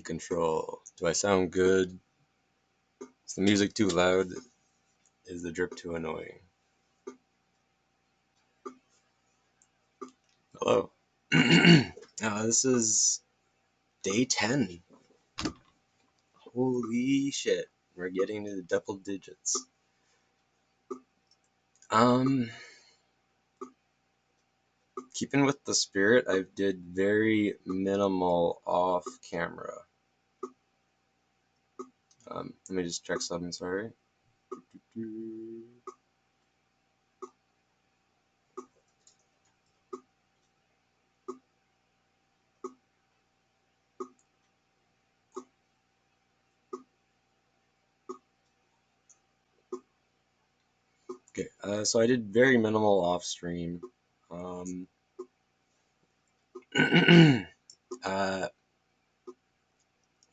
quality control. Do I sound good? Is the music too loud? Is the drip too annoying? Hello. This is day 10. Holy shit. We're getting to the double digits. Keeping with the spirit, I did very minimal off camera. Let me just check something, sorry. Okay, so I did very minimal off stream.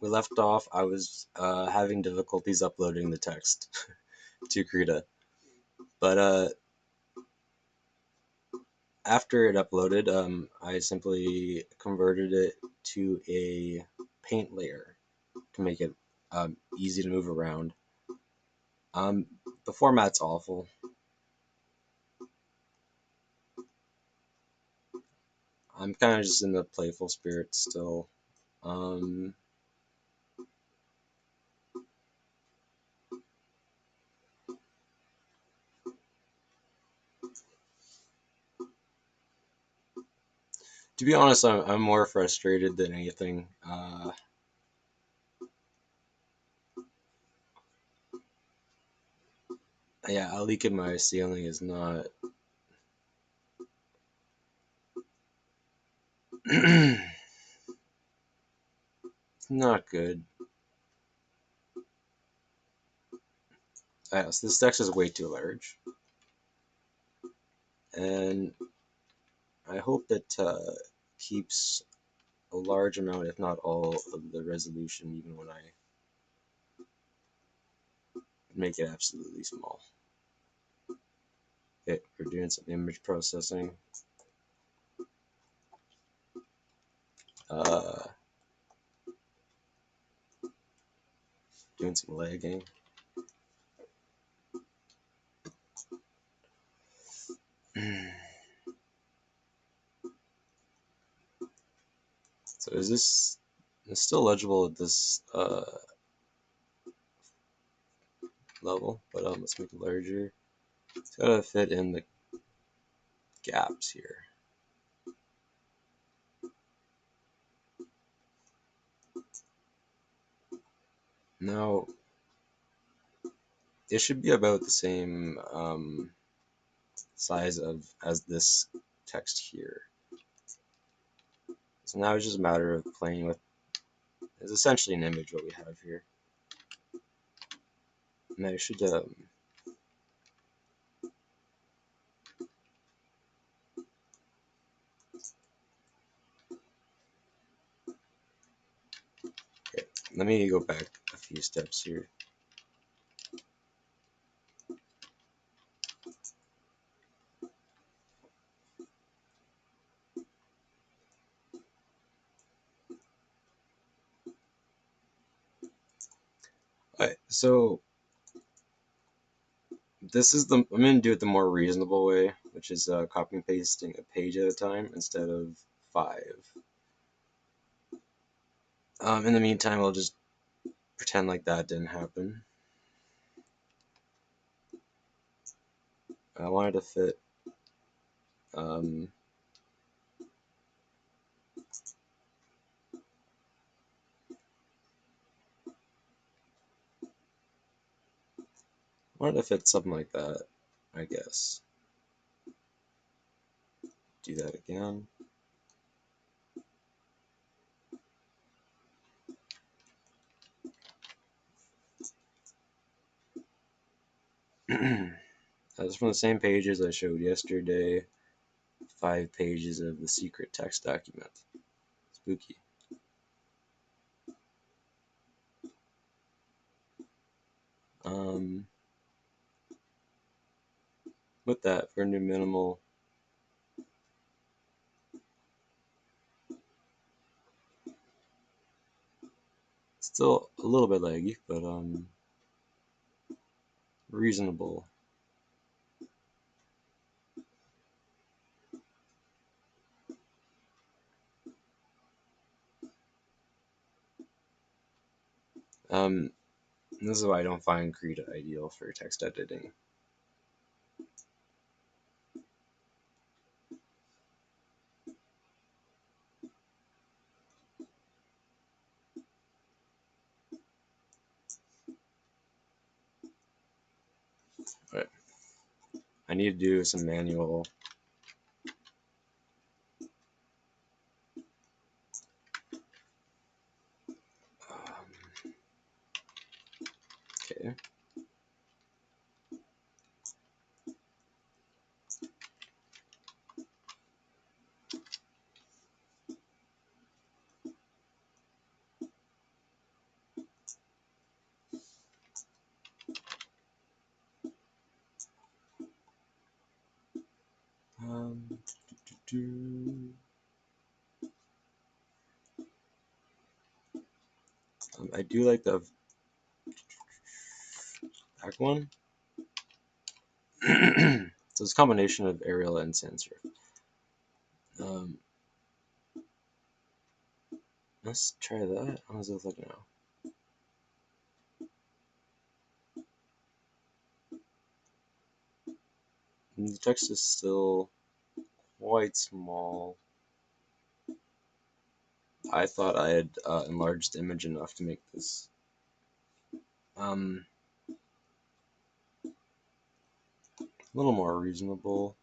We left off, I was having difficulties uploading the text to Krita. But after it uploaded, I simply converted it to a paint layer to make it easy to move around. The format's awful. I'm kind of just in the playful spirit still. To be honest, I'm more frustrated than anything. Yeah, a leak in my ceiling is not not good. So this text is way too large, and I hope it keeps a large amount, if not all, of the resolution, even when I make it absolutely small. Okay, we're doing some image processing. Doing some lagging. So is this it's still legible at this level, but let's make it larger. It's gotta fit in the gaps here. Now, it should be about the same size as this text here. So now it's just a matter of playing with. It's essentially an image what we have here. And I should okay, let me go back a few steps here. Alright, so I'm gonna do it the more reasonable way, which is copy and pasting a page at a time instead of 5. In the meantime, I'll just pretend like that didn't happen. I wanted to fit something like that, I guess. Do that again. That's from the same pages I showed yesterday. 5 pages of the secret text document. Spooky. With that, for new minimal. Still a little bit laggy, but reasonable. Um, this is why I don't find Krita ideal for text editing. But I need to do some manual. Okay. Um, I do like the back one. So it's a combination of Arial and sans serif. Um, let's try that. How does it look now? And the text is still quite small. I thought I had enlarged the image enough to make this a little more reasonable.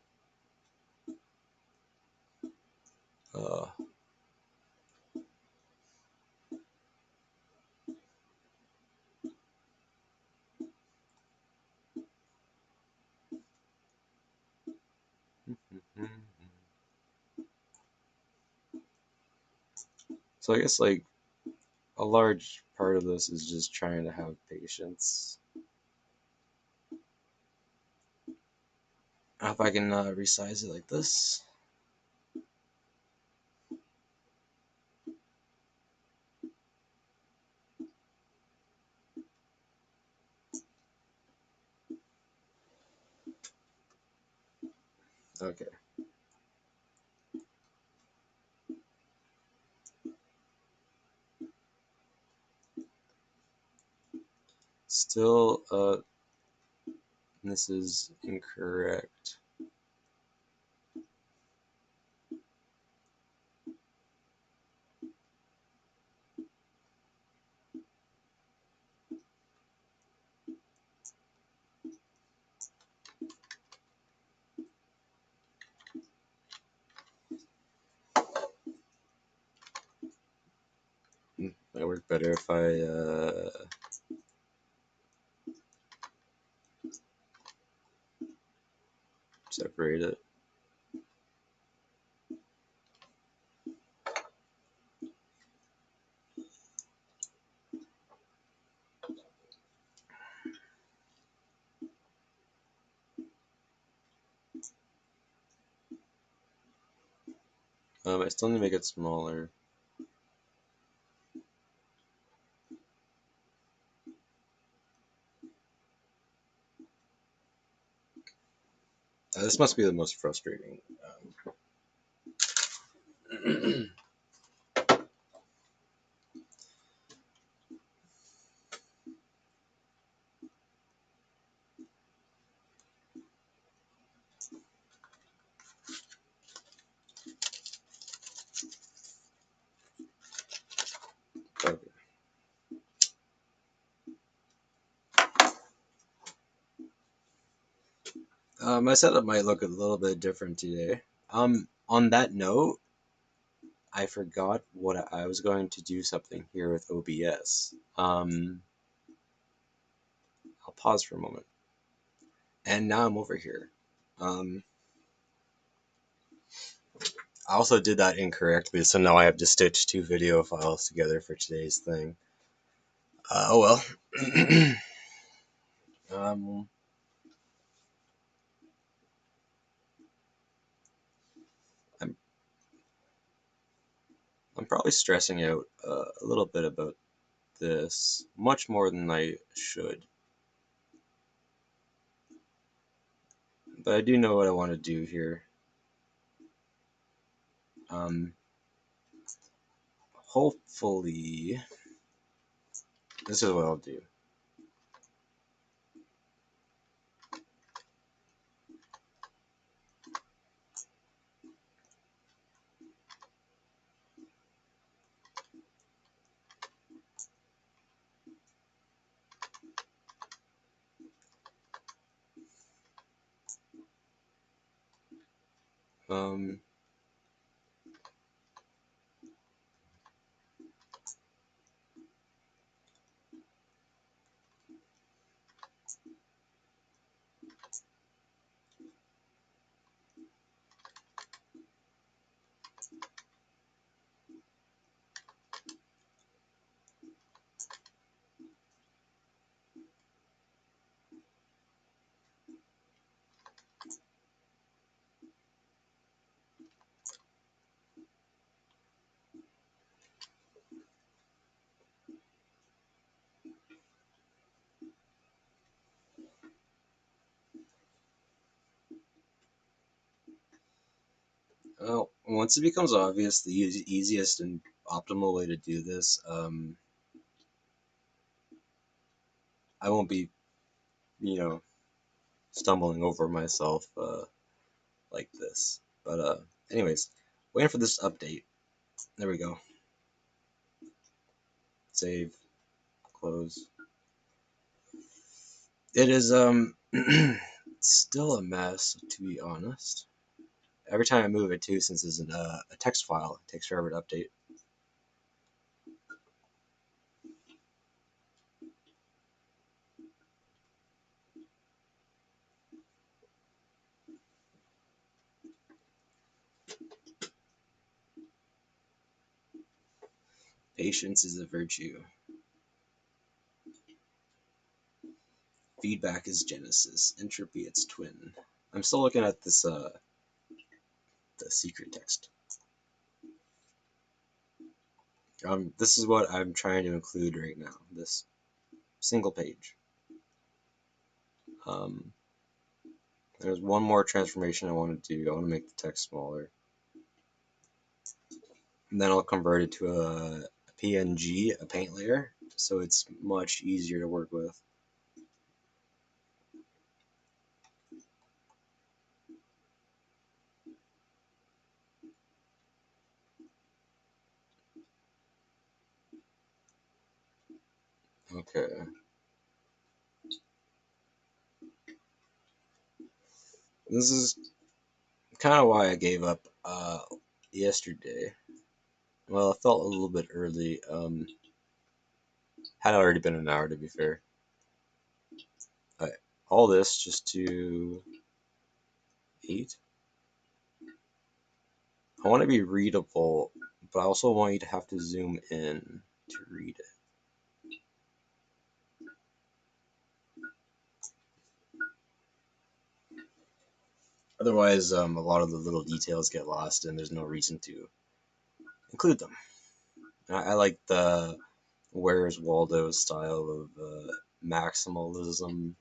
Uh, so I guess like a large part of this is just trying to have patience. If I can resize it like this. Okay. Still, this is incorrect. Might work better if I separate it. I still need to make it smaller. This must be the most frustrating. Okay. My setup might look a little bit different today. On that note, I forgot what I was going to do something here with OBS. I'll pause for a moment. And now I'm over here. I also did that incorrectly, so now I have to stitch two video files together for today's thing. Oh well. um, I'm I'm probably stressing out a little bit about this much more than I should. But I do know what I want to do here. Hopefully, this is what I'll do. Um, well, once it becomes obvious, the easiest and optimal way to do this, I won't be, you know, stumbling over myself like this. But anyways, waiting for this update. There we go. Save, close. It is still a mess, to be honest. Every time I move it too, since it's a text file, it takes forever to update. Patience is a virtue. Feedback is Genesis. Entropy its twin. I'm still looking at this the secret text. This is what I'm trying to include right now. This single page. There's one more transformation I want to do. I want to make the text smaller. And then I'll convert it to a PNG, a paint layer, so it's much easier to work with. Okay. This is kind of why I gave up yesterday. Well, I felt a little bit early. Had already been an hour to be fair. All this just to 8. I want to be readable, but I also want you to have to zoom in to read it. Otherwise, a lot of the little details get lost, and there's no reason to include them. I like the Where's Waldo style of maximalism.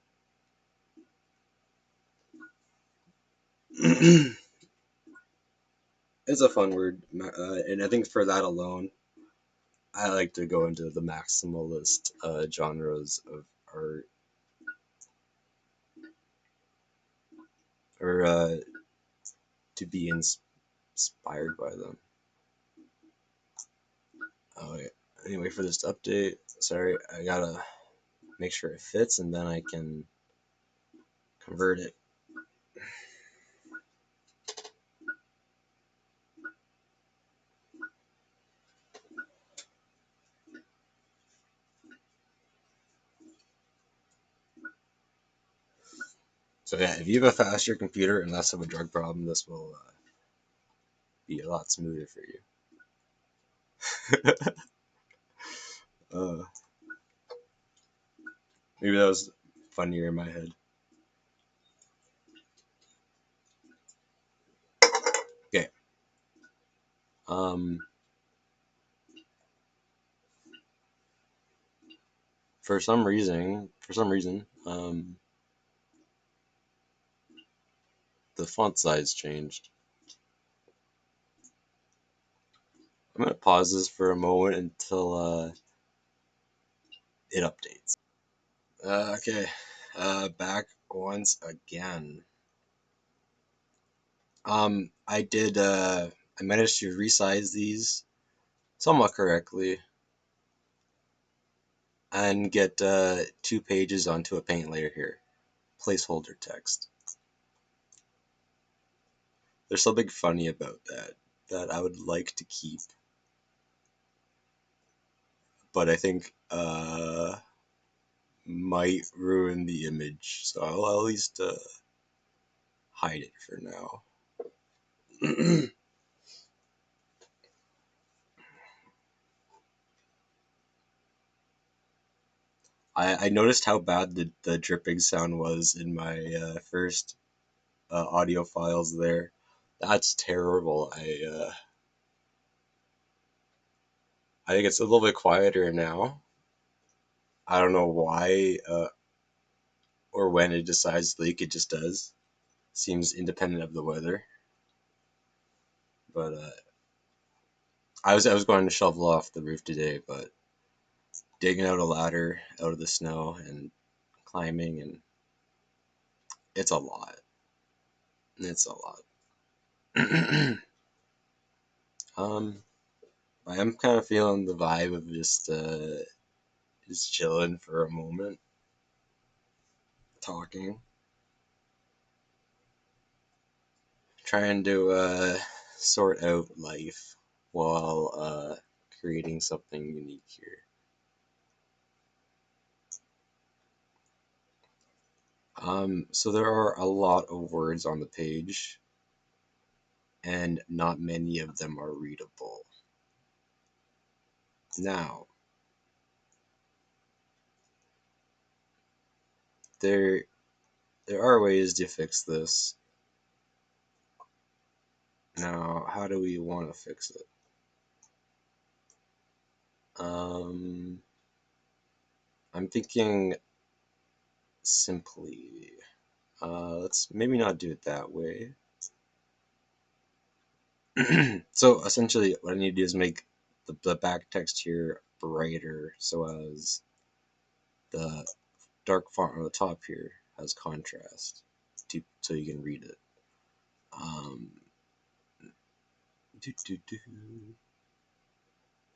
It's a fun word, and I think for that alone, I like to go into the maximalist genres of art, or to be inspired by them. Oh, yeah. Anyway, for this update, sorry, I gotta make sure it fits, and then I can convert it. So yeah, if you have a faster computer and less of a drug problem, this will be a lot smoother for you. uh, Maybe that was funnier in my head. Okay. Um, For some reason, the font size changed. I'm gonna pause this for a moment until it updates. Okay, back once again. I managed to resize these somewhat correctly and get 2 pages onto a paint layer here. Placeholder text. There's something funny about that I would like to keep, but I think might ruin the image, so I'll at least hide it for now. I noticed how bad the dripping sound was in my first audio files there. That's terrible. I think it's a little bit quieter now. I don't know why or when it decides to leak. It just does. Seems independent of the weather. But I was going to shovel off the roof today, but digging out a ladder out of the snow and climbing, and it's a lot. It's a lot. um, I am kind of feeling the vibe of just chilling for a moment, talking, trying to sort out life while creating something unique here. So there are a lot of words on the page, and not many of them are readable. Now, there there are ways to fix this. Now, how do we want to fix it? I'm thinking simply. Let's maybe not do it that way. So essentially, what I need to do is make the back text here brighter, so as the dark font on the top here has contrast, so you can read it. Um,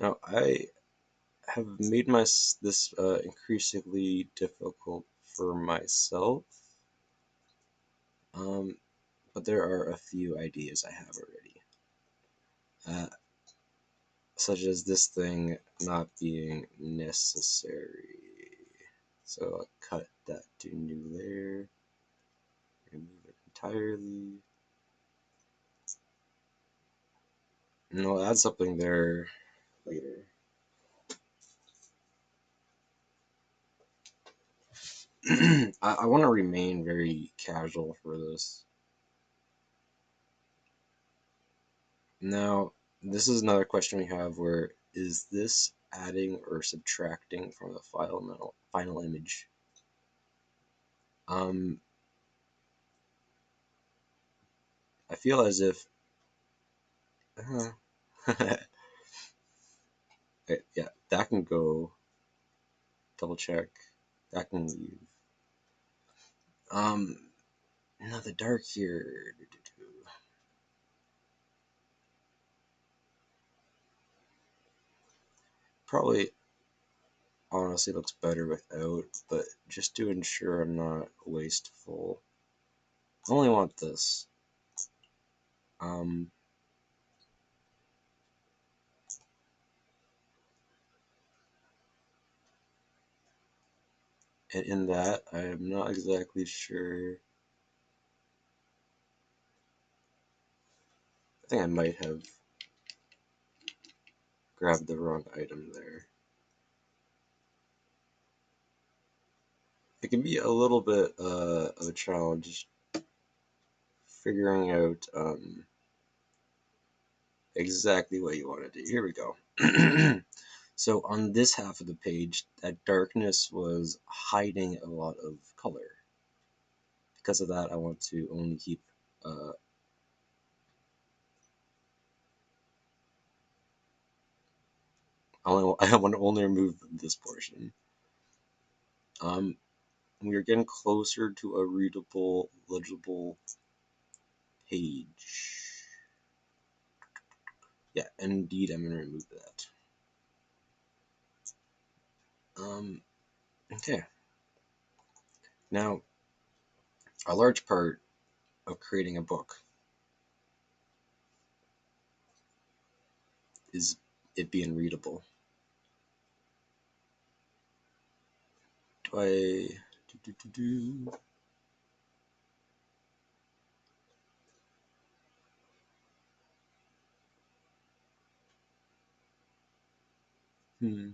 Now I have made this increasingly difficult for myself, um, but there are a few ideas I have already, such as this thing not being necessary. So I'll cut that to new layer, remove it entirely, and I'll add something there later. I want to remain very casual for this. Now, this is another question we have, where is this adding or subtracting from the final image? Um, I feel as if yeah, that can go. Double check. That can leave. Now the dark here. Probably honestly looks better without, but just to ensure I'm not wasteful, I only want this. Um, and in that, I am not exactly sure. I think I might have grabbed the wrong item there. It can be a little bit of a challenge figuring out exactly what you want to do. Here we go. So on this half of the page, that darkness was hiding a lot of color. Because of that, I want to only keep I want to only remove this portion. We are getting closer to a readable, legible page. Yeah, indeed, I'm gonna remove that. Okay. Now, a large part of creating a book is it being readable. Do I do? Hmm.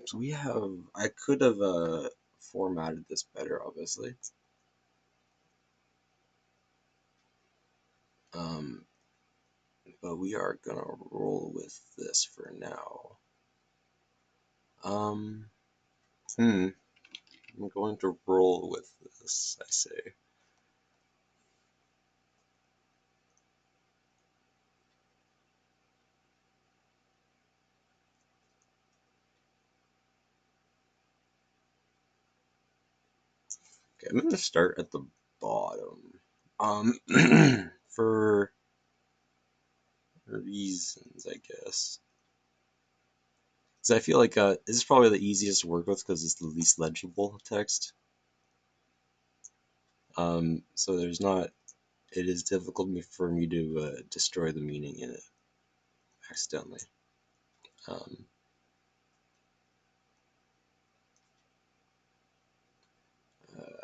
So we have. I could have formatted this better, obviously. Um, but we are gonna roll with this for now. Um, hmm. I'm going to roll with this, I say. Okay, I'm gonna start at the bottom. Um, for reasons, I guess. Because I feel like this is probably the easiest to work with because it's the least legible text. So there's not. It is difficult for me to destroy the meaning in it accidentally. Um,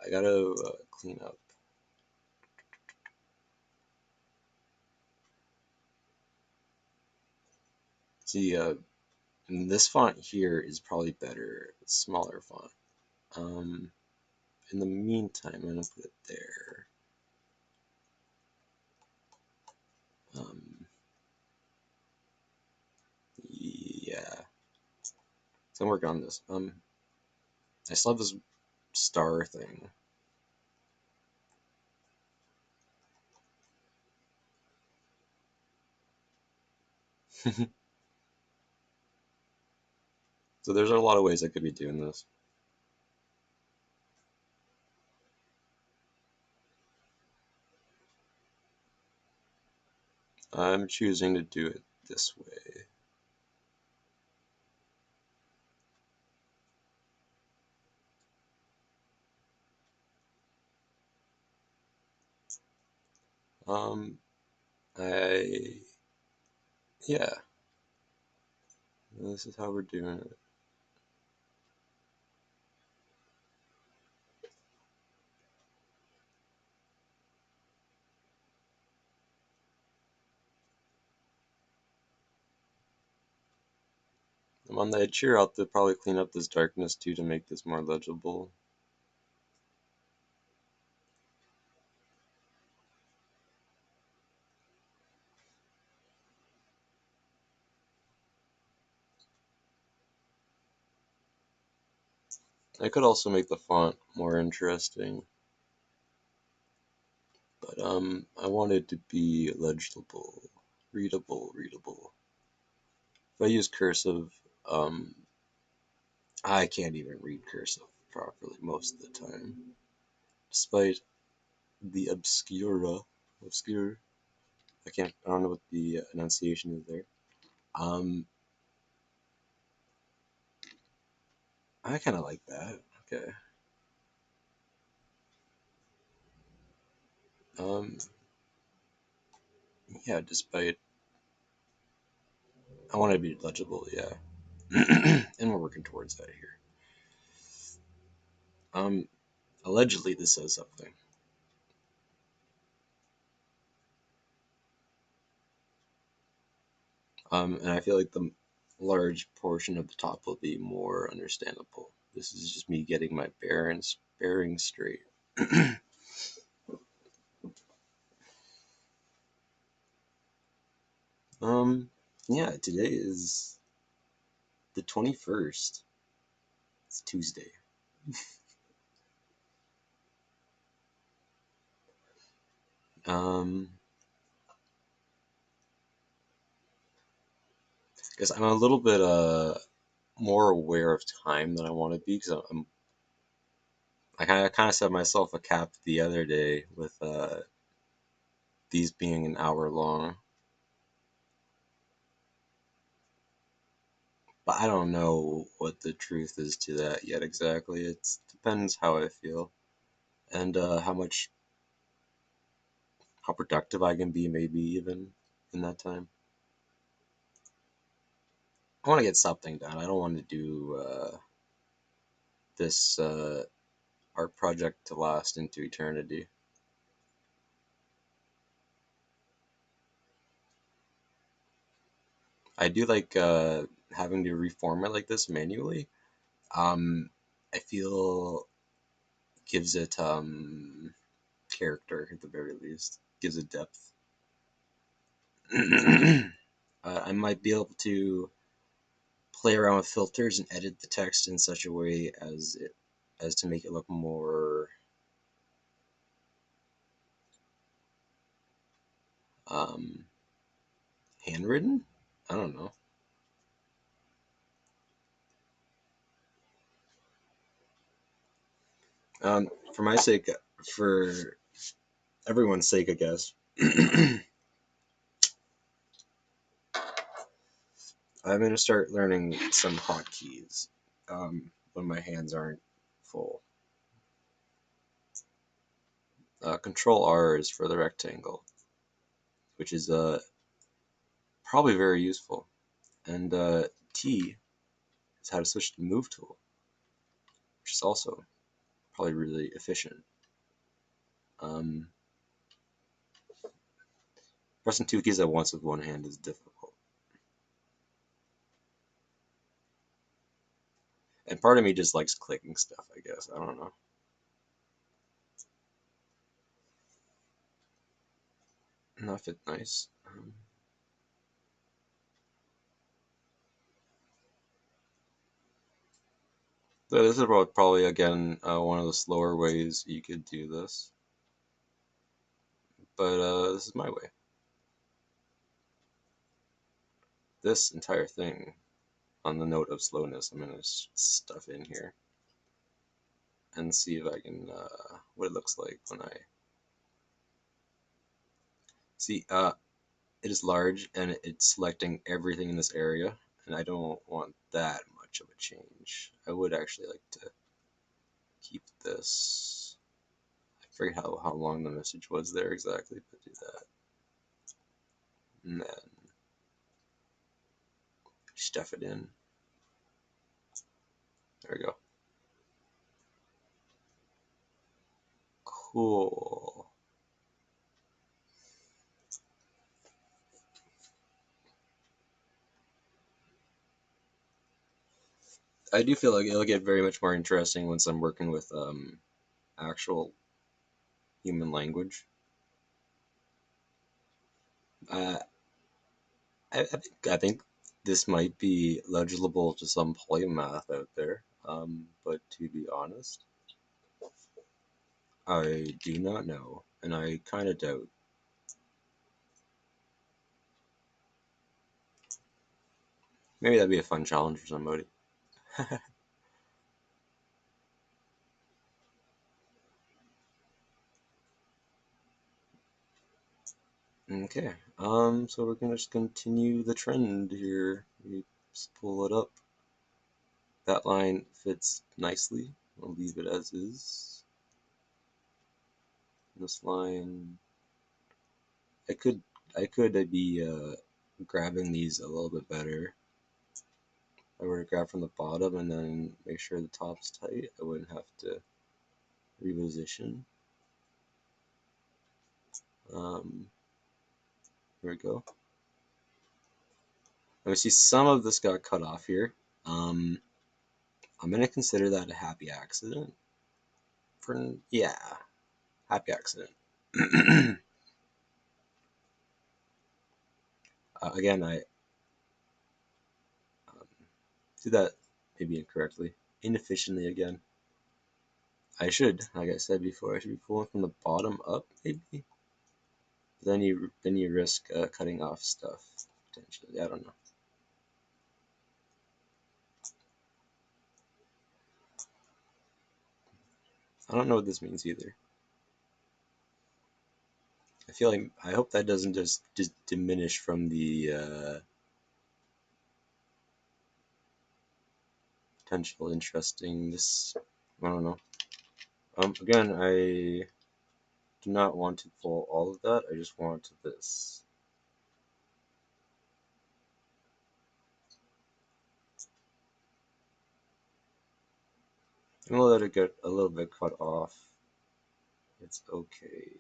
I gotta clean up. See, this font here is probably better. It's smaller font. Um, in the meantime, I'm gonna put it there. Um, yeah. So I'm working on this. I still have this star thing. So there's a lot of ways I could be doing this. I'm choosing to do it this way. Um, I, yeah, this is how we're doing it. I'm on the edge here. I'll have to probably clean up this darkness too to make this more legible. I could also make the font more interesting, but I want it to be legible, readable. If I use cursive, um, I can't even read cursive properly most of the time, despite the obscure. I don't know what the enunciation is there. Um, I kind of like that. Okay. Um, yeah, despite I want it to be legible, yeah. And we're working towards that here. Um, allegedly this says something. And I feel like the large portion of the top will be more understandable. This is just me getting my bearings straight. Um, yeah, today is the 21st. It's Tuesday. Um, guess I'm a little bit more aware of time than I want to be because I kind of set myself a cap the other day with these being an hour long, but I don't know what the truth is to that yet exactly. It depends how I feel and how productive I can be, maybe even in that time. I want to get something done. I don't want to do this art project to last into eternity. I do like having to reform it like this manually. Um, I feel gives it character at the very least, gives it depth. I might be able to play around with filters and edit the text in such a way as to make it look more um, handwritten. I don't know. For my sake, for everyone's sake, I guess. I'm gonna start learning some hotkeys when my hands aren't full. Control R is for the rectangle, which is probably very useful, and T is how to switch to the move tool, which is also probably really efficient. Um, Pressing two keys at once with one hand is difficult, and part of me just likes clicking stuff. I guess I don't know. Not fit nice. So this is probably again one of the slower ways you could do this, but this is my way. This entire thing, on the note of slowness, I'm gonna stuff in here and see if I can what it looks like when I see. It is large and it's selecting everything in this area, and I don't want that much of a change. I would actually like to keep this. I forget how long the message was there exactly, but do that. And then stuff it in. There we go. Cool. I do feel like it'll get very much more interesting once I'm working with actual human language. Uh, I think this might be legible to some polymath out there. But to be honest, I do not know, and I kind of doubt. Maybe that'd be a fun challenge for somebody. Okay. So we're gonna just continue the trend here. We just pull it up. That line fits nicely. I'll leave it as is. This line, I could I could be grabbing these a little bit better. If I were to grab from the bottom and then make sure the top's tight, I wouldn't have to reposition. Um, Here we go. Now we see some of this got cut off here. Um, I'm gonna consider that a happy accident. Yeah, happy accident. Again, I do that maybe incorrectly, inefficiently again. I should, like I said before, I should be pulling from the bottom up, maybe. Then you risk cutting off stuff potentially. I don't know. I don't know what this means either. I feel like I hope that doesn't just diminish from the potential interestingness. I don't know. Again, I do not want to pull all of that. I just want this. I'm gonna let it get a little bit cut off. It's okay.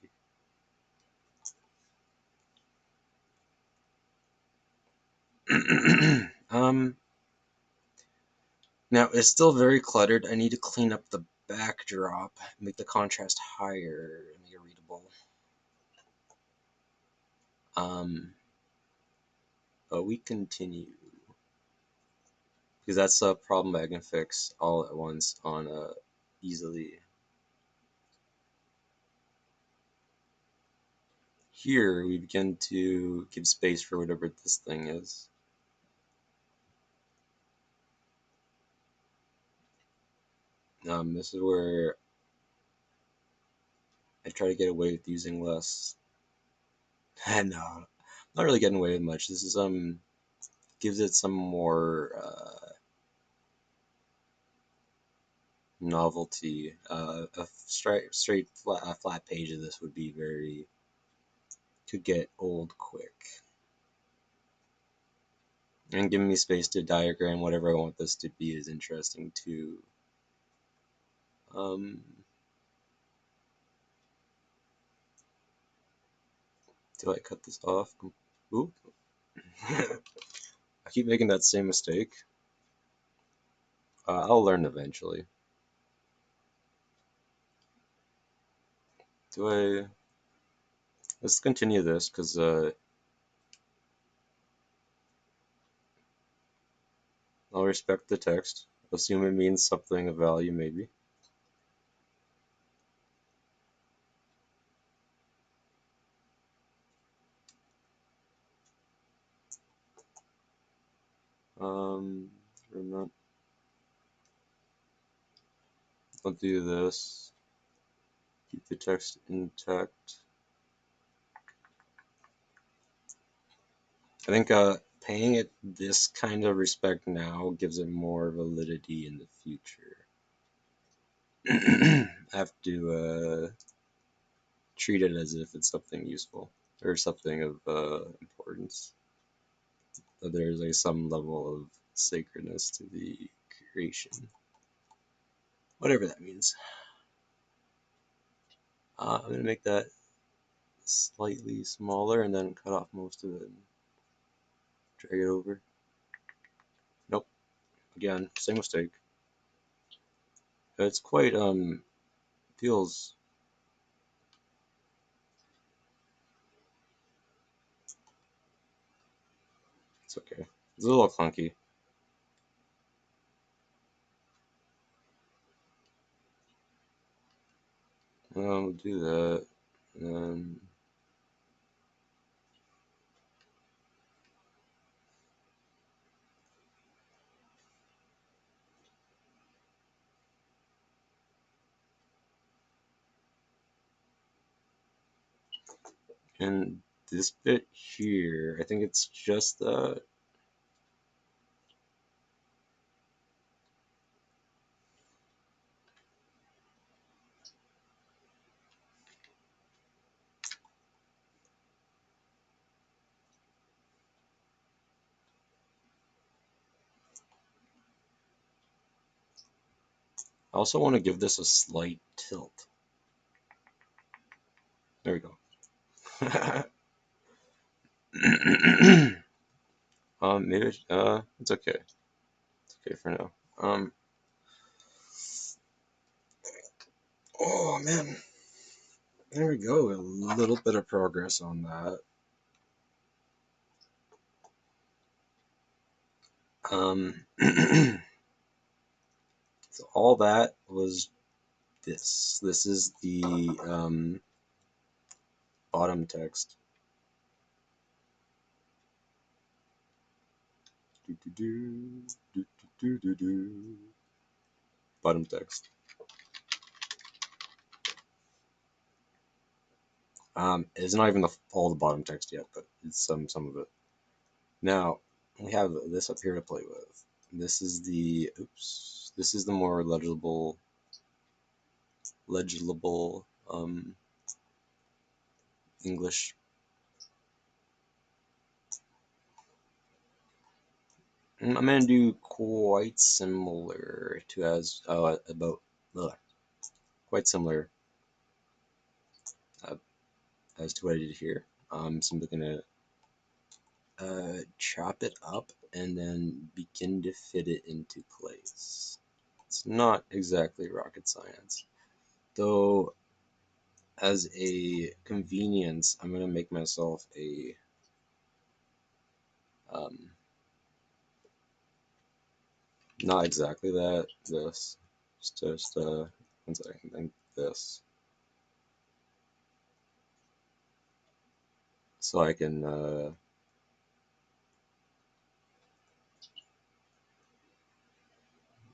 um, Now it's still very cluttered. I need to clean up the backdrop, make the contrast higher, and make it readable. Um, but we continue because that's a problem I can fix all at once on easily. Here we begin to give space for whatever this thing is. This is where I try to get away with using less. No, not really getting away with much. This is gives it some more novelty. A straight flat page of this would be could get old quick. And giving me space to diagram whatever I want this to be is interesting too. Um, do I cut this off? Ooh. I keep making that same mistake. I'll learn eventually. Do I? Let's continue this because I'll respect the text. Assume it means something of value, maybe. Um, not, I'll do this. Keep the text intact. I think paying it this kind of respect now gives it more validity in the future. I have to treat it as if it's something useful or something of importance. That there's some level of sacredness to the creation, whatever that means. I'm gonna make that slightly smaller and then cut off most of it and drag it over. Nope. Again, same mistake. It's quite feels. It's okay. It's a little clunky. We'll do that. Um, and this bit here, I think it's just that. I also want to give this a slight tilt. There we go. Maybe it's okay. It's okay for now. Oh man, there we go. A little bit of progress on that. So all that was this. This is the bottom text. Bottom text. It's not even all the bottom text yet, but it's some of it. Now we have this up here to play with. This is the This is the more legible English. I'm gonna do quite similar to quite similar uh, as to what I did here. I'm simply gonna chop it up and then begin to fit it into place. It's not exactly rocket science, though. As a convenience, I'm gonna make myself a um, not exactly that. This just one second. Think this, so I can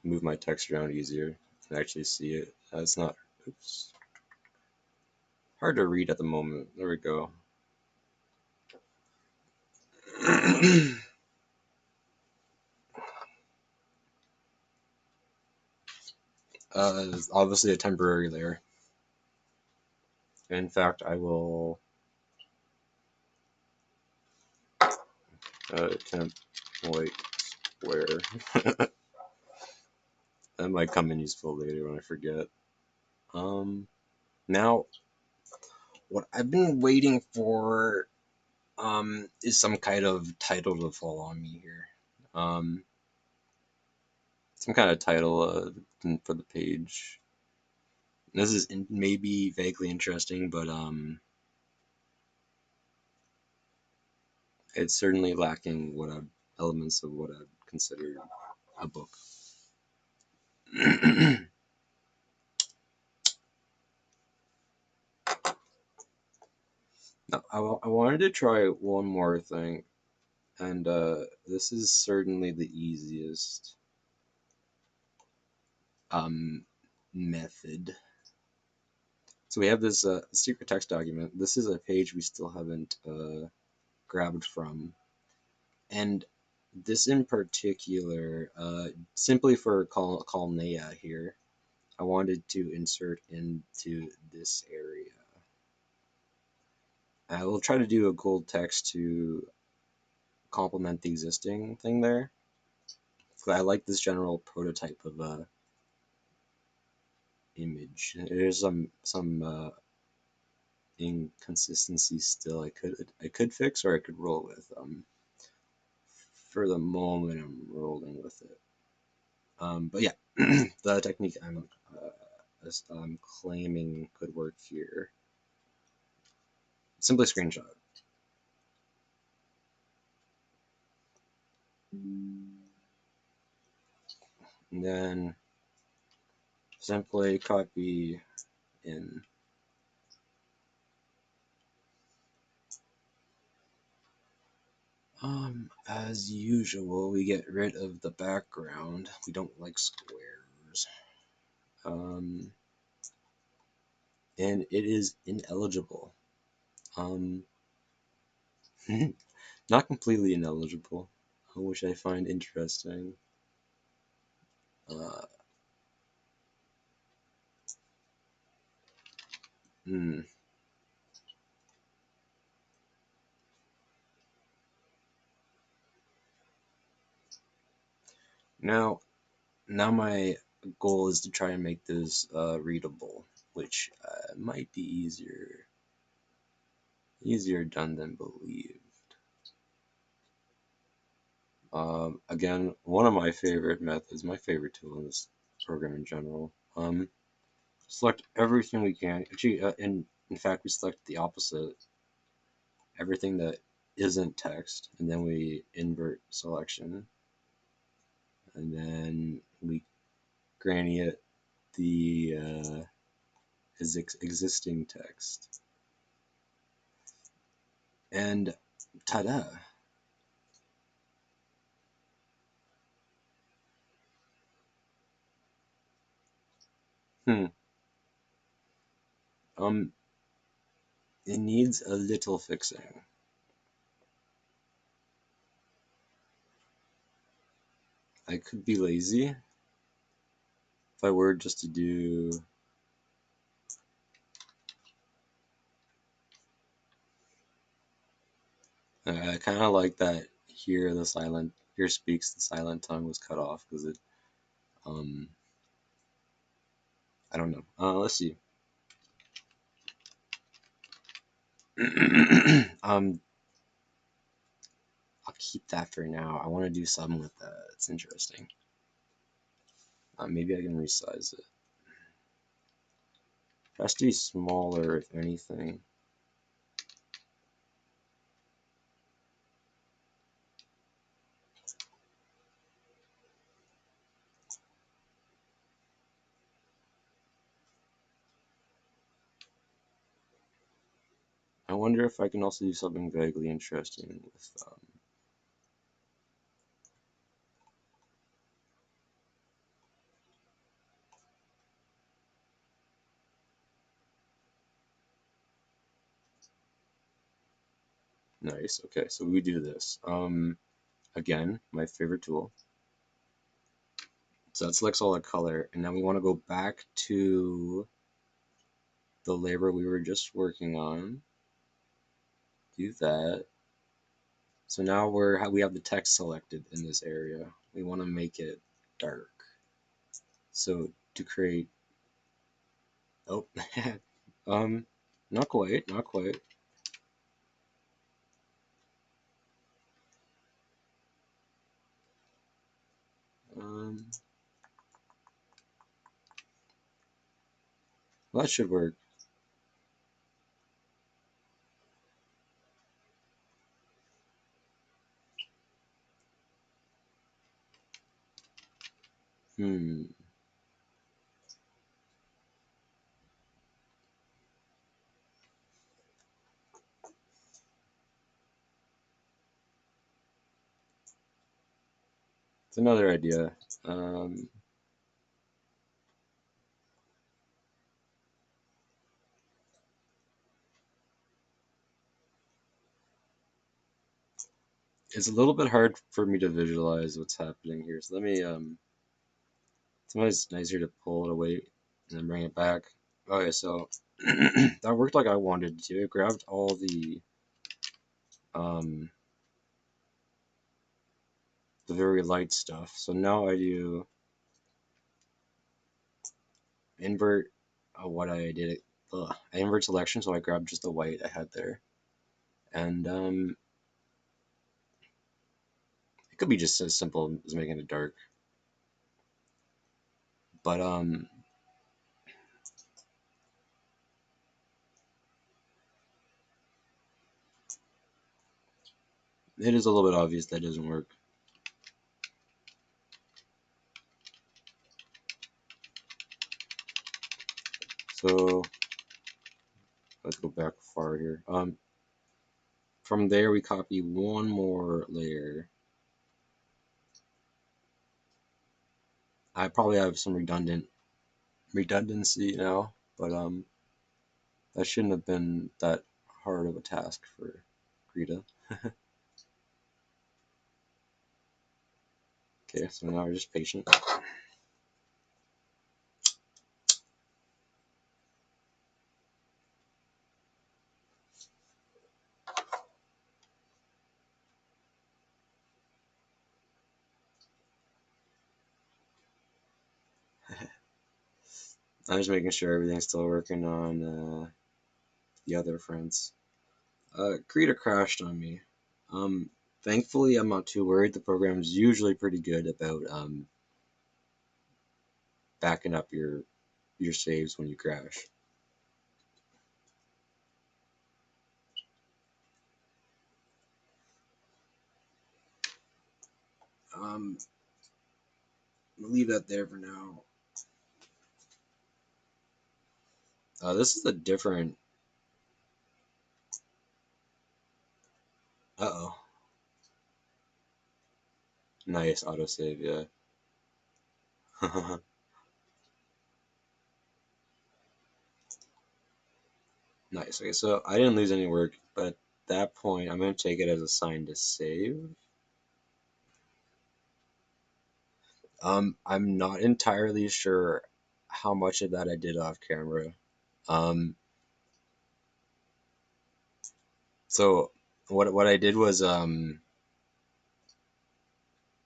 move my text around easier and actually see it. It's not oops, hard to read at the moment. There we go. It's obviously a temporary layer. In fact, I will temp white square. That might come in useful later when I forget. Now what I've been waiting for is some kind of title to fall on me here. Um, some kind of title for the page. This is maybe vaguely interesting, but it's certainly lacking elements of what I'd consider a book. Now, I wanted to try one more thing, and this is certainly the easiest um, method. So we have this secret text document. This is a page we still haven't grabbed from, and this in particular, simply for Colnea here, I wanted to insert into this area. I will try to do a gold text to complement the existing thing there. I like this general prototype of image. There's some inconsistency still I could fix, or I could roll with. For the moment, I'm rolling with it. But yeah, the technique I'm claiming could work here. Simply screenshot. And then simply copy in. As usual, we get rid of the background. We don't like squares. And it is ineligible. Um, not completely ineligible, which I find interesting. Uh, hmm. Now, my goal is to try and make this readable, which might be easier done than believed. Again, one of my favorite methods, my favorite tool in this program in general. Select everything we can. Actually, in fact, we select the opposite, everything that isn't text, and then we invert selection. and then we granny it the existing text, and ta-da! Hmm. Um, it needs a little fixing. I could be lazy if I were just to do. I kind of like that here speaks the silent tongue was cut off because it um I don't know. Let's see. um I'll keep that for now. I want to do something with that. It's interesting. Maybe I can resize it. It has to be smaller if anything. I wonder if I can also do something vaguely interesting with nice. Okay, so we do this. Again, my favorite tool. So that selects all the color, and now we want to go back to the layer we were just working on. Do that. So now we have the text selected in this area. We want to make it dark. So to create, oh, um, not quite, not quite. Um, well, that should work. Hmm. It's another idea. Um, it's a little bit hard for me to visualize what's happening here. So let me sometimes it's nicer to pull it away and then bring it back. Okay, so that worked like I wanted to. It grabbed all um the very light stuff. So now I do invert what I did. I invert selection, so I grab just the white I had there, and it could be just as simple as making it dark, but it is a little bit obvious that doesn't work. So let's go back far here. From there we copy one more layer. I probably have some redundancy now, but that shouldn't have been that hard of a task for Greta. Okay, so now we're just patient. I'm just making sure everything's still working on the other fronts. Krita crashed on me. Um, Thankfully, I'm not too worried. The program's usually pretty good about backing up your saves when you crash. Um, leave that there for now. This is a different. Uh-oh. Nice autosave, yeah. Nice. Okay, so I didn't lose any work, but at that point, I'm going to take it as a sign to save. I'm not entirely sure how much of that I did off camera. Um, so what I did was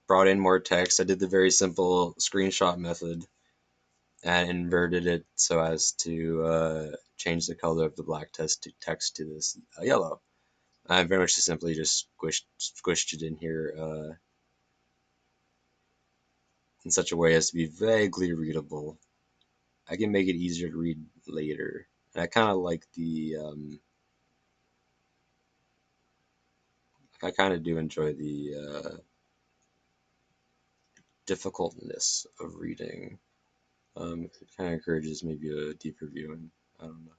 brought in more text. I did the very simple screenshot method and inverted it so as to change the color of the black text to this yellow. I very much simply just squished it in here in such a way as to be vaguely readable. I can make it easier to read later. And I kind of like I kind of do enjoy the difficultness of reading. It kind of encourages maybe a deeper viewing. I don't know.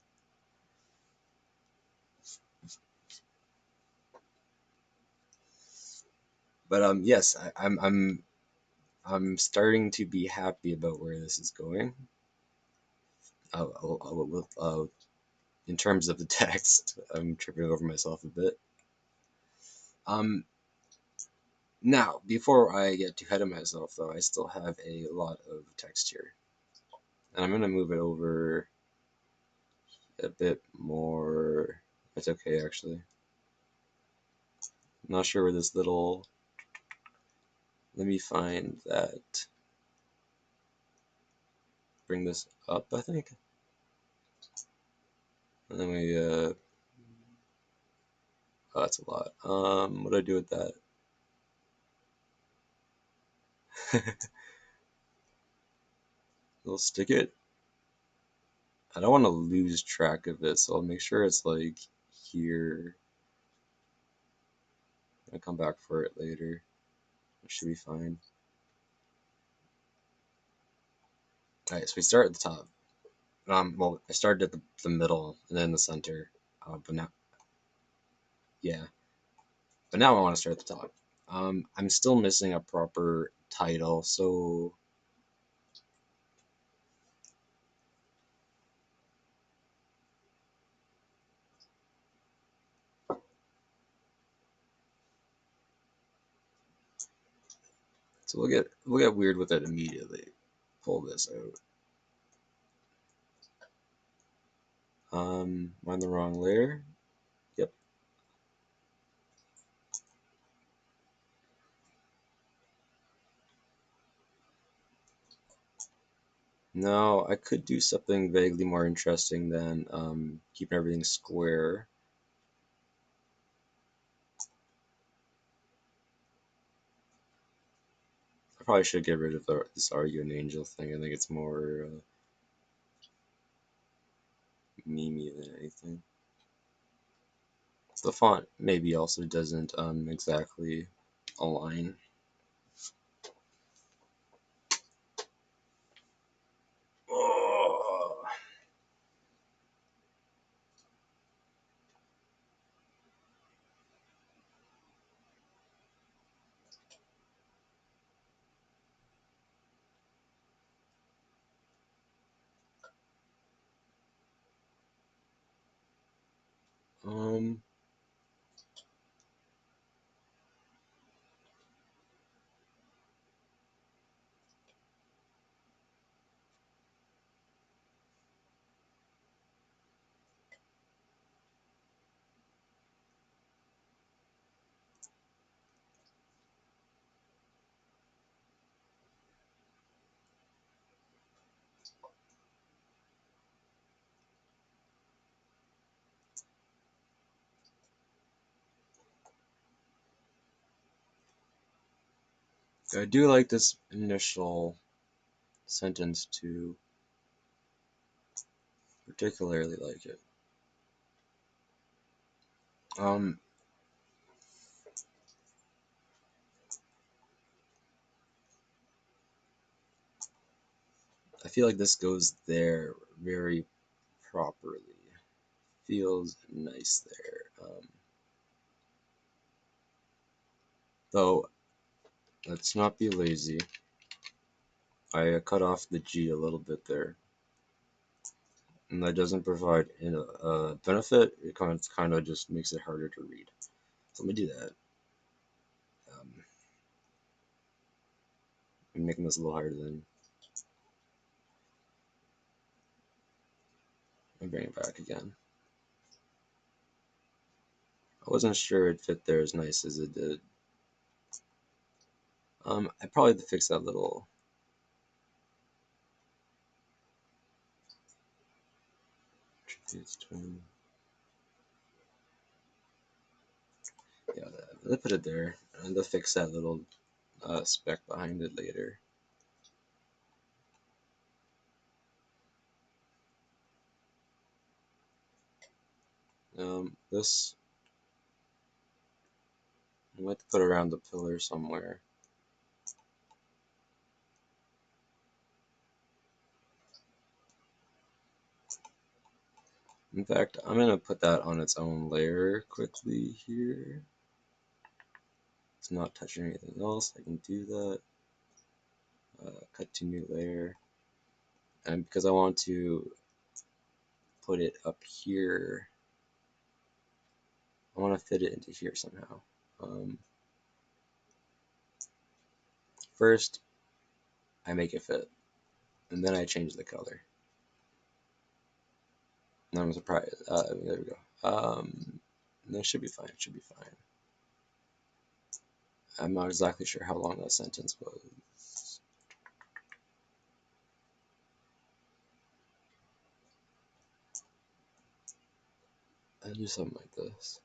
But yes, I'm starting to be happy about where this is going. In terms of the text, I'm tripping over myself a bit. Um, Now, before I get too ahead of myself, though, I still have a lot of text here, and I'm gonna move it over a bit more. It's okay, actually. I'm not sure where this little. Let me find that. Bring this up, I think, and then we. Oh, that's a lot. What do I do with that? We'll stick it. I don't want to lose track of it, so I'll make sure it's like here. I'll come back for it later. It should be fine. Alright, so we start at the top. Well, I started at the middle and then the center. But now, yeah. But now I want to start at the top. I'm still missing a proper title, so we'll get weird with it immediately. Pull this out. I'm on the wrong layer. Yep. No, I could do something vaguely more interesting than keeping everything square. I probably should get rid of this Argue an Angel thing. I think it's more memey than anything. The font maybe also doesn't exactly align. Oh. Um, I do like this initial sentence too, particularly like it. Um, I feel like this goes there very properly. Feels nice there. Though, let's not be lazy. I cut off the G a little bit there, and that doesn't provide a benefit. It kind of just makes it harder to read. So let me do that. I'm making this a little harder than. I bring it back again. I wasn't sure it fit there as nice as it did. I probably had to fix that little. Yeah, let's put it there, and to fix that little speck behind it later. This I might put around the pillar somewhere. In fact, I'm gonna put that on its own layer quickly here. It's not touching anything else. I can do that. Cut to new layer, and because I want to put it up here, I want to fit it into here somehow. First, I make it fit, and then I change the color. And I'm surprised. There we go. That should be fine. It should be fine. I'm not exactly sure how long that sentence was. I'll do something like this.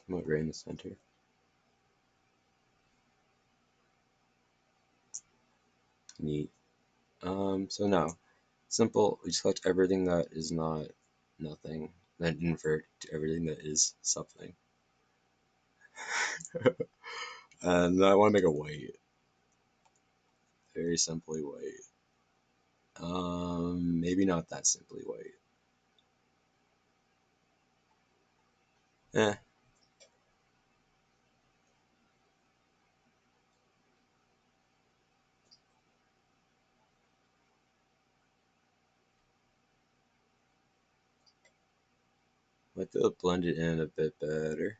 I'm right in the center. Neat. So now, simple. We select everything that is not nothing, then invert to everything that is something. And I want to make it white. Very simply white. Maybe not that simply white. Eh, might be able to blend it in a bit better.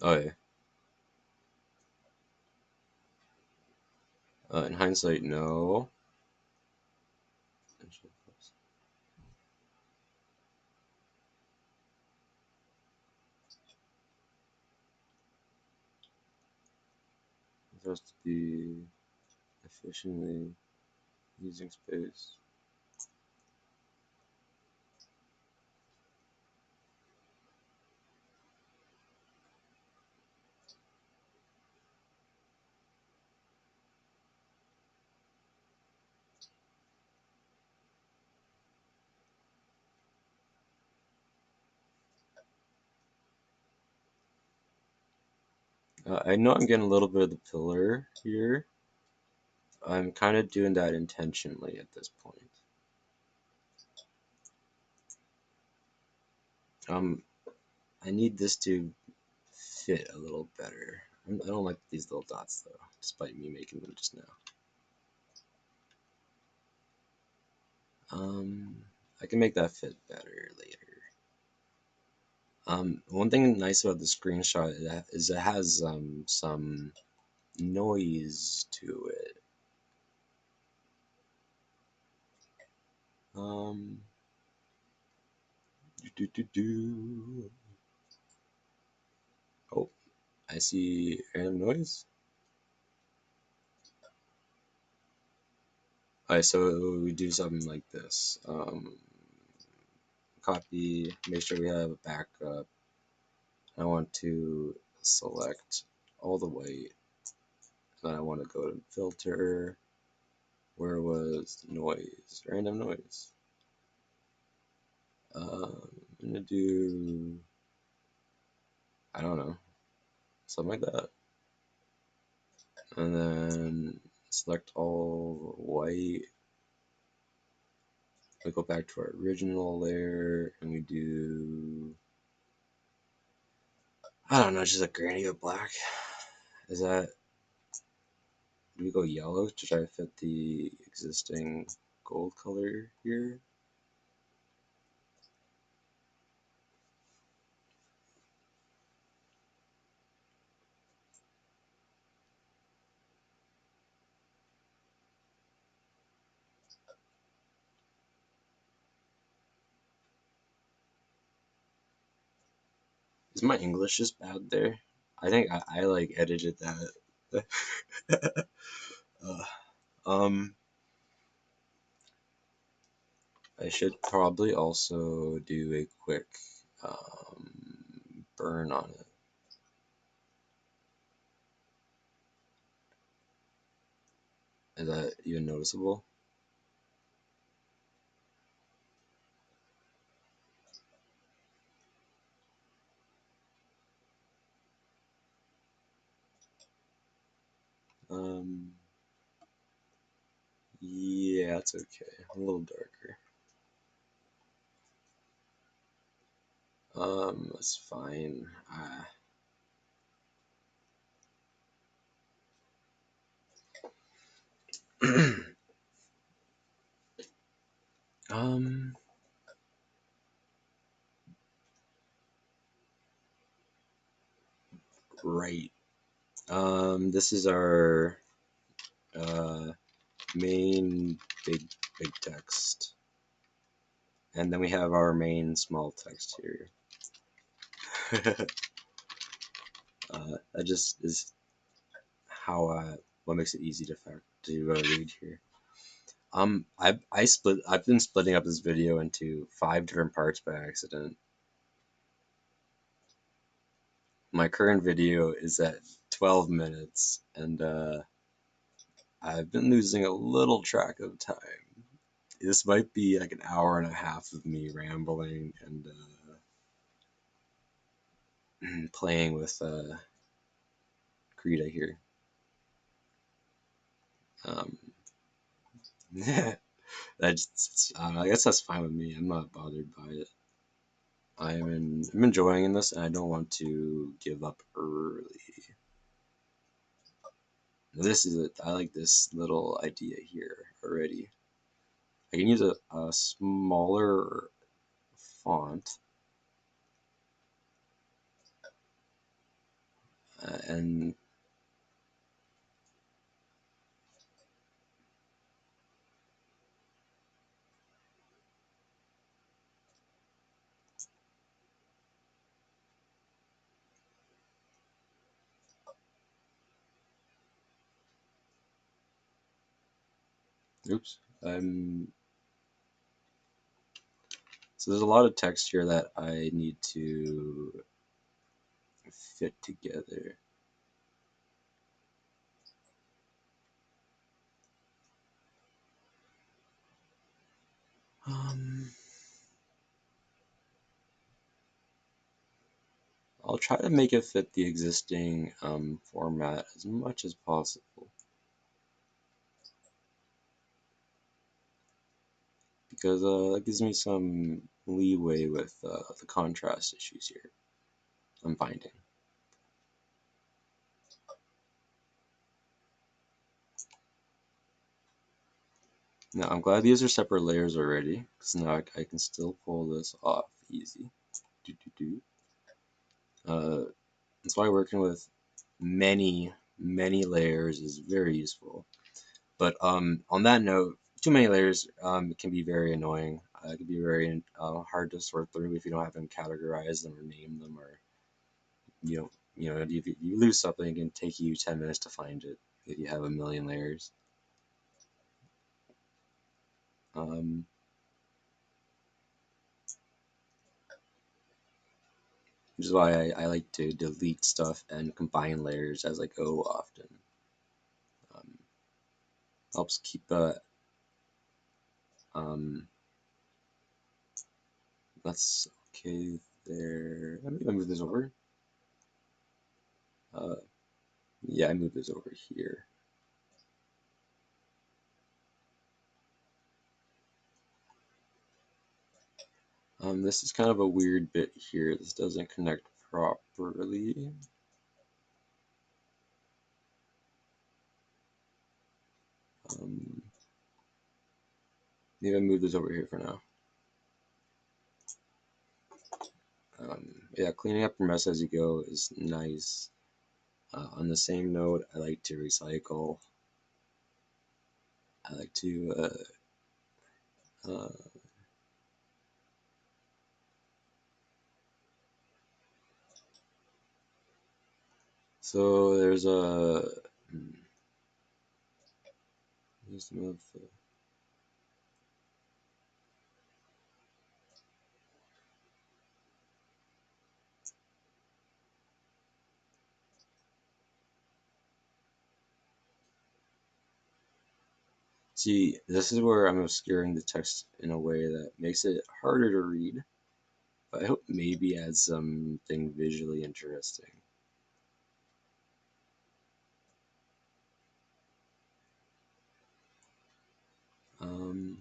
Oh yeah. In hindsight, no. It has to be efficiently using space. I know I'm getting a little bit of the pillar here. I'm kind of doing that intentionally at this point. I need this to fit a little better. I don't like these little dots though, despite me making them just now. I can make that fit better later. One thing nice about the screenshot is it has some noise to it. Um, do, do, do. Oh, I see random noise. Alright, so we do something like this. Copy, make sure we have a backup. I want to select all the white. Then I want to go to filter. Where was noise? Random noise. I'm gonna do, I don't know, something like that. And then select all white. We go back to our original layer and we do, I don't know, just a gradient of black. Is that, do we go yellow to try to fit the existing gold color here? Is my English just bad there? I think I like edited that. uh, um, I should probably also do a quick burn on it. Is that even noticeable? Um, yeah, it's okay. A little darker. That's fine. Um, right. This is our uh, main big text, and then we have our main small text here. That just is how what makes it easy to read here. I've been splitting up this video into 5 different parts by accident. My current video is at 12 minutes, and I've been losing a little track of time. This might be like an hour and a half of me rambling and playing with Krita here. Um, I guess that's fine with me. I'm not bothered by it. I'm enjoying this, and I don't want to give up early. This is it. I like this little idea here already. I can use a smaller font, and oops. So there's a lot of text here that I need to fit together. Um, I'll try to make it fit the existing format as much as possible, because that gives me some leeway with the contrast issues here I'm finding. Now I'm glad these are separate layers already, because now I can still pull this off easy. Do, do, do. That's why working with many layers is very useful. But on that note, too many layers can be very annoying. It can be very hard to sort through if you don't have them categorize them or name them, or if you lose something, it can take you 10 minutes to find it if you have a million layers. Um, which is why I like to delete stuff and combine layers as I go often. Um, helps keep um, that's okay there. Let me move this over. Uh, yeah, I move this over here. This is kind of a weird bit here. This doesn't connect properly. Um, maybe I move this over here for now. Yeah, cleaning up your mess as you go is nice. On the same note, I like to recycle. I like to uh, so there's a here's some of the, see, this is where I'm obscuring the text in a way that makes it harder to read, but I hope maybe adds something visually interesting. Um,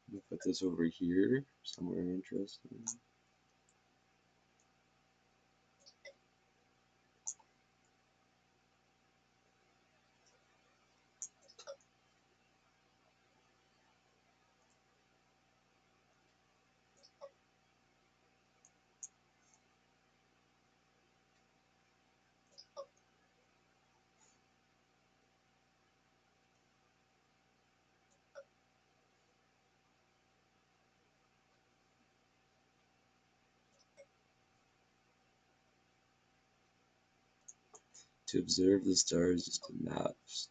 let me put this over here, somewhere interesting. To observe the stars is to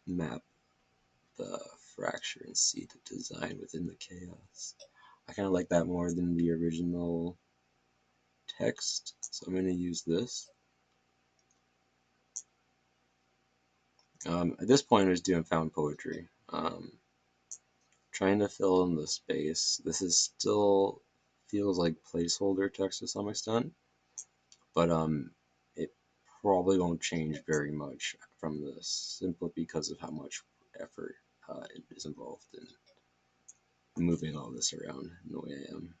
map the fracture and see the design within the chaos. I kind of like that more than the original text, so I'm going to use this. At this point, I was doing found poetry, trying to fill in the space. This is still feels like placeholder text to some extent, but it probably won't change very much from this simply because of how much effort it is involved in moving all this around in the way I am.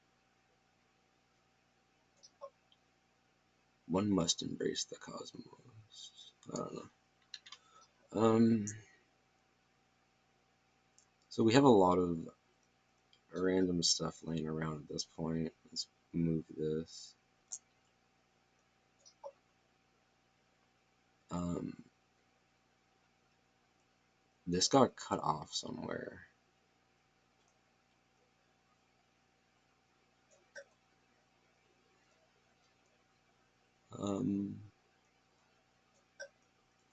One must embrace the cosmos. I don't know. So we have a lot of random stuff laying around at this point. Let's move this. Um, this got cut off somewhere. Um,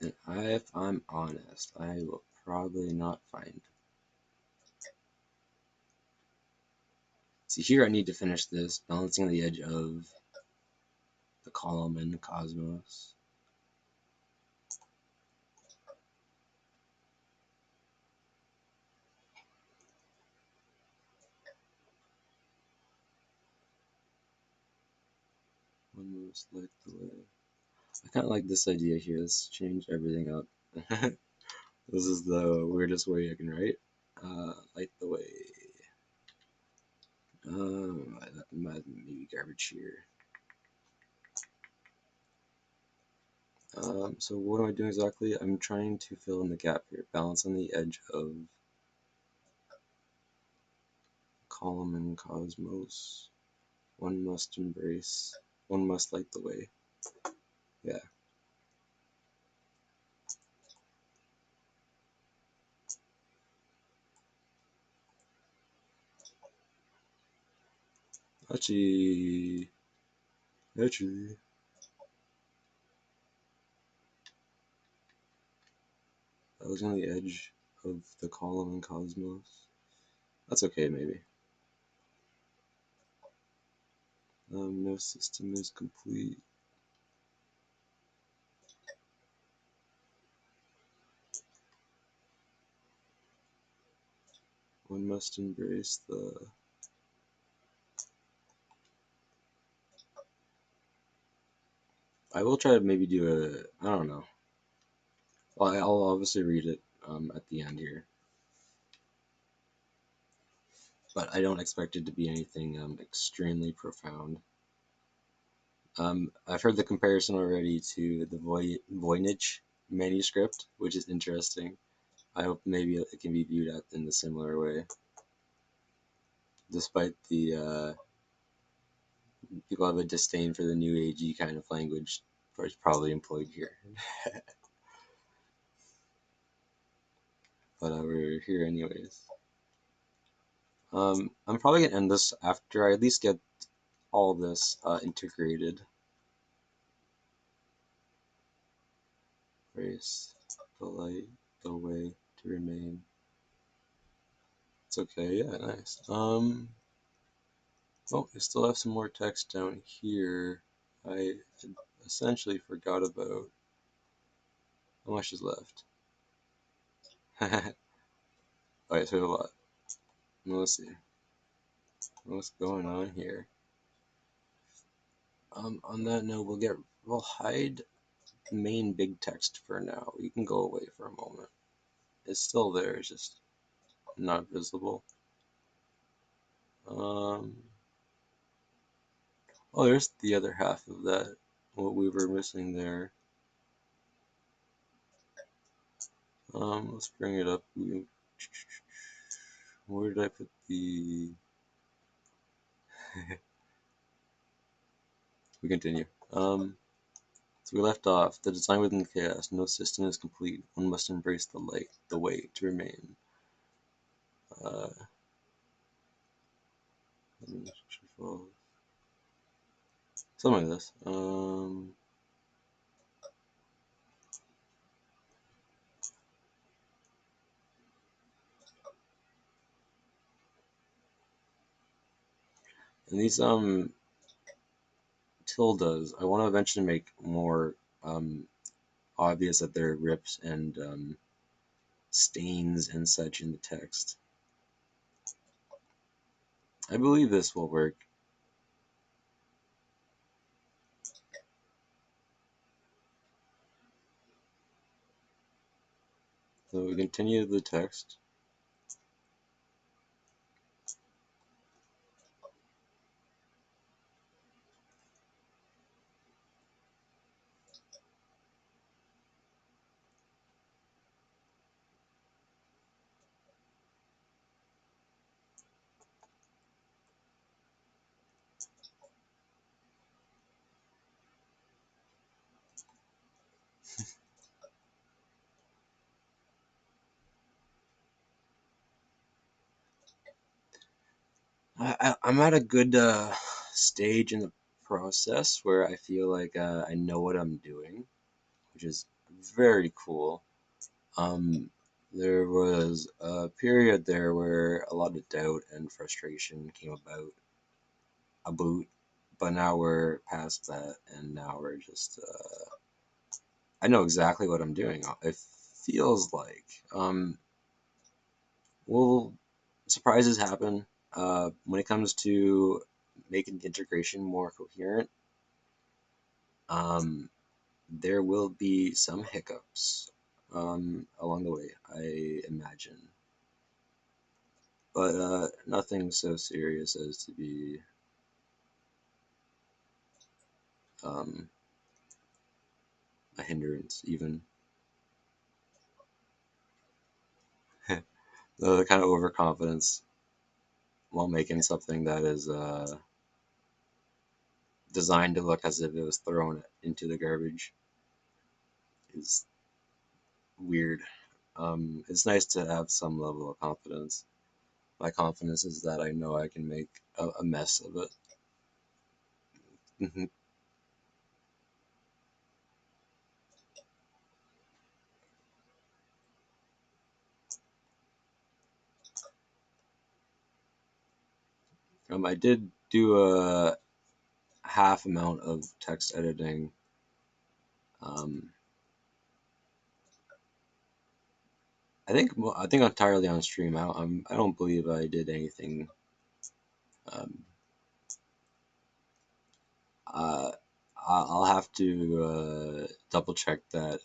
and if I'm honest, I will probably not find. See, here I need to finish this, balancing the edge of the column and the cosmos. One must light the way. I kind of like this idea here. Let's change everything up. This is the weirdest way I can write. Light the way. Maybe garbage here. So what am I doing exactly? I'm trying to fill in the gap here. Balance on the edge of column and cosmos. One must embrace. One must light the way. Yeah. Hachi. Hachi. I was on the edge of the column in Cosmos. That's okay, maybe. No system is complete. One must embrace the. I will try to maybe do a. I don't know. Well, I'll obviously read it at the end here, but I don't expect it to be anything extremely profound. I've heard the comparison already to the Voynich manuscript, which is interesting. I hope maybe it can be viewed at in a similar way, despite the people have a disdain for the new agey kind of language, but it's probably employed here. But we're here anyways. I'm probably gonna end this after I at least get all this integrated. Race, the light, the way to remain. It's okay, yeah, nice. Oh, we still have some more text down here. I essentially forgot about how much is left. Alright, so we have a lot. Let's see. What's going on here? On that note, we'll hide main big text for now. You can go away for a moment. It's still there, it's just not visible. Oh, there's the other half of that. What we were missing there. Let's bring it up. Where did I put the? We continue. So we left off. The design within chaos. No system is complete. One must embrace the light, the way to remain. Uh, something like this. And these tildes, I want to eventually make more obvious that they're rips and stains and such in the text. I believe this will work. So we continue the text. I'm at a good stage in the process where I feel like I know what I'm doing, which is very cool. There was a period there where a lot of doubt and frustration came about, but now we're past that, and now we're just I know exactly what I'm doing. It feels like well, surprises happen when it comes to making the integration more coherent. Um, there will be some hiccups along the way, I imagine, but nothing so serious as to be um, a hindrance, even. The kind of overconfidence while making something that is designed to look as if it was thrown into the garbage is weird. It's nice to have some level of confidence. My confidence is that I know I can make a mess of it. Mhm. I did do a half amount of text editing. Um, I think entirely on stream. I don't believe I did anything. Um, uh, I'll have to double check that.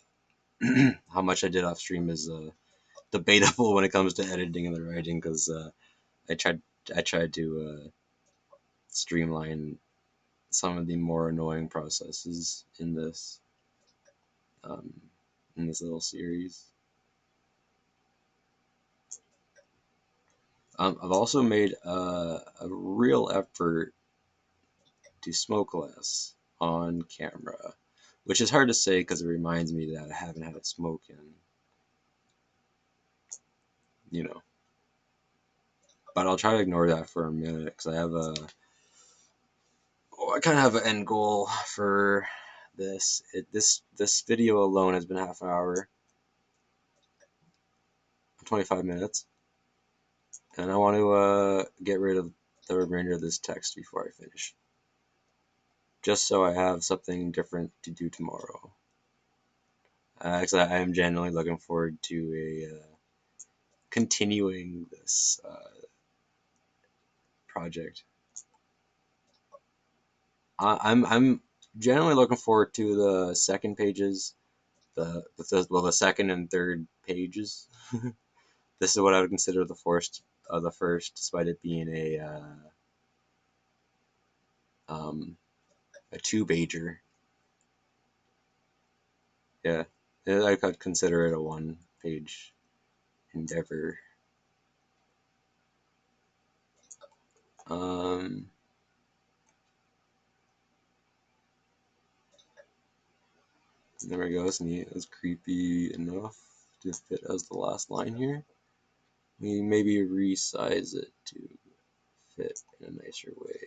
How much I did off stream is debatable when it comes to editing and the writing, because I tried I tried to streamline some of the more annoying processes um, in this little series. I've also made a real effort to smoke less on camera, which is hard to say because it reminds me that I haven't had a smoke in, you know. But I'll try to ignore that for a minute because I kind of have an end goal for this. This video alone has been half an hour, 25 minutes, and I want to get rid of the remainder of this text before I finish, just so I have something different to do tomorrow. Because I am genuinely looking forward to a continuing this project. I'm generally looking forward to the second pages, the second and third pages. This is what I would consider the first, despite it being um, a two-pager. Yeah, I could consider it a one-page endeavor. Um, there we go. It's neat. It's creepy enough to fit as the last line here. We maybe resize it to fit in a nicer way.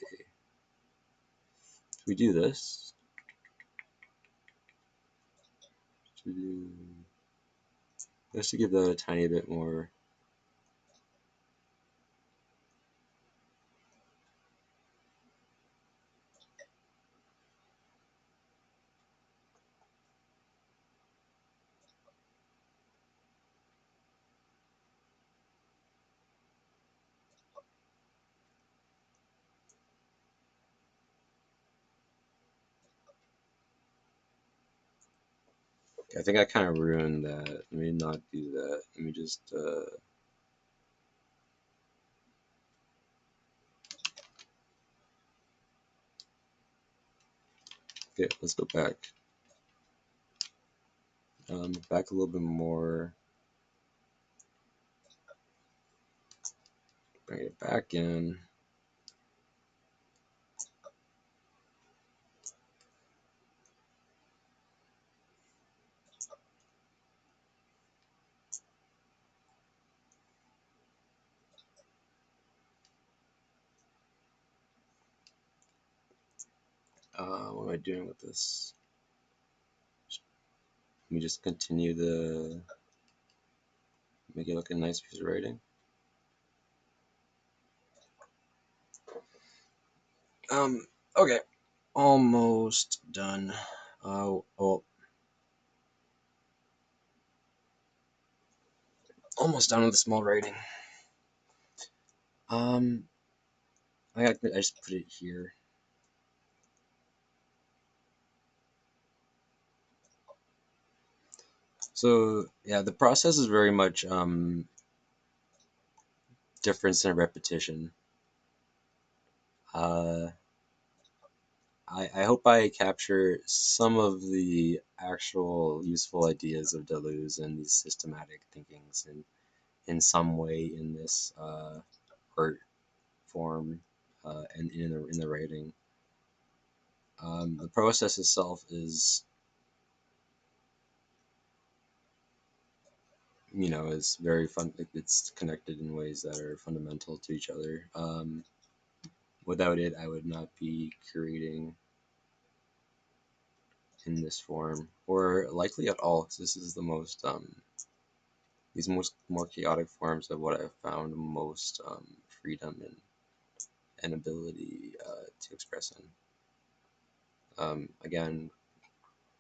If we do this, just to give that a tiny bit more. I think I kind of ruined that. Let me not do that. Let me just okay. Let's go back. Back a little bit more. Bring it back in. What am I doing with this? Let me just continue the make it look a nice piece of writing. Okay, almost done. Oh, almost done with the small writing. Um, I just put it here. So yeah, the process is very much difference in repetition. Uh, I hope I capture some of the actual useful ideas of Deleuze and these systematic thinkings in some way in this art form and in the writing. The process itself is, is very fun. It's connected in ways that are fundamental to each other. Without it, I would not be creating. in this form, or likely at all, because this is the most these more chaotic forms of what I've found most freedom and ability to express in. Again,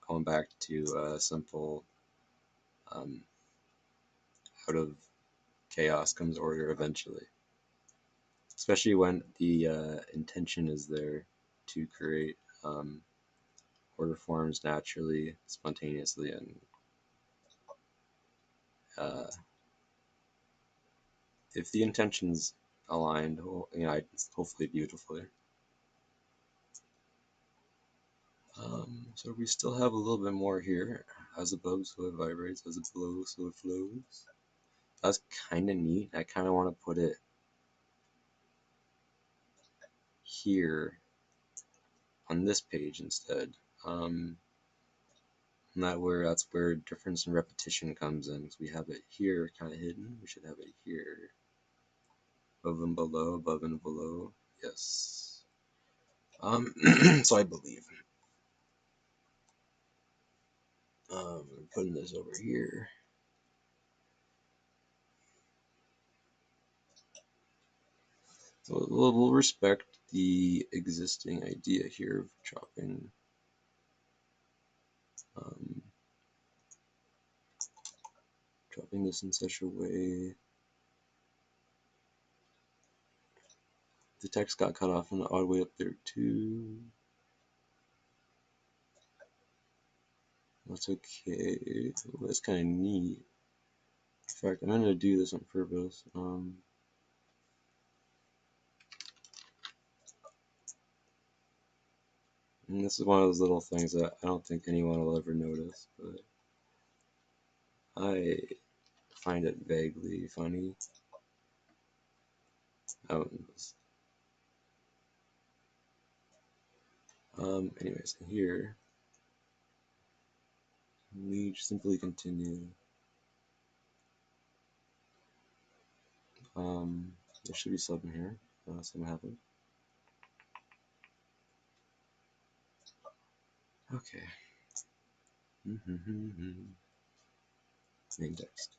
going back to simple, um, out of chaos comes order eventually, especially when the intention is there to create order forms naturally, spontaneously, and uh, if the intention's aligned, hopefully beautifully. So we still have a little bit more here. As above, so it vibrates. As it blows, so it flows. That's kind of neat. I kind of want to put it here on this page instead. And that's where difference and repetition comes in. Because we have it here, kind of hidden. We should have it here, above and below, above and below. Yes. So I believe. Putting this over here. So we'll respect the existing idea here of chopping. Um, Dropping this in such a way. The text got cut off in an odd way up there too. That's okay. That's kind of neat. In fact, I'm going to do this on purpose. And this is one of those little things that I don't think anyone will ever notice, but I find it vaguely funny. Anyways, here we simply continue. There should be something here. Something happened. Okay. Main text.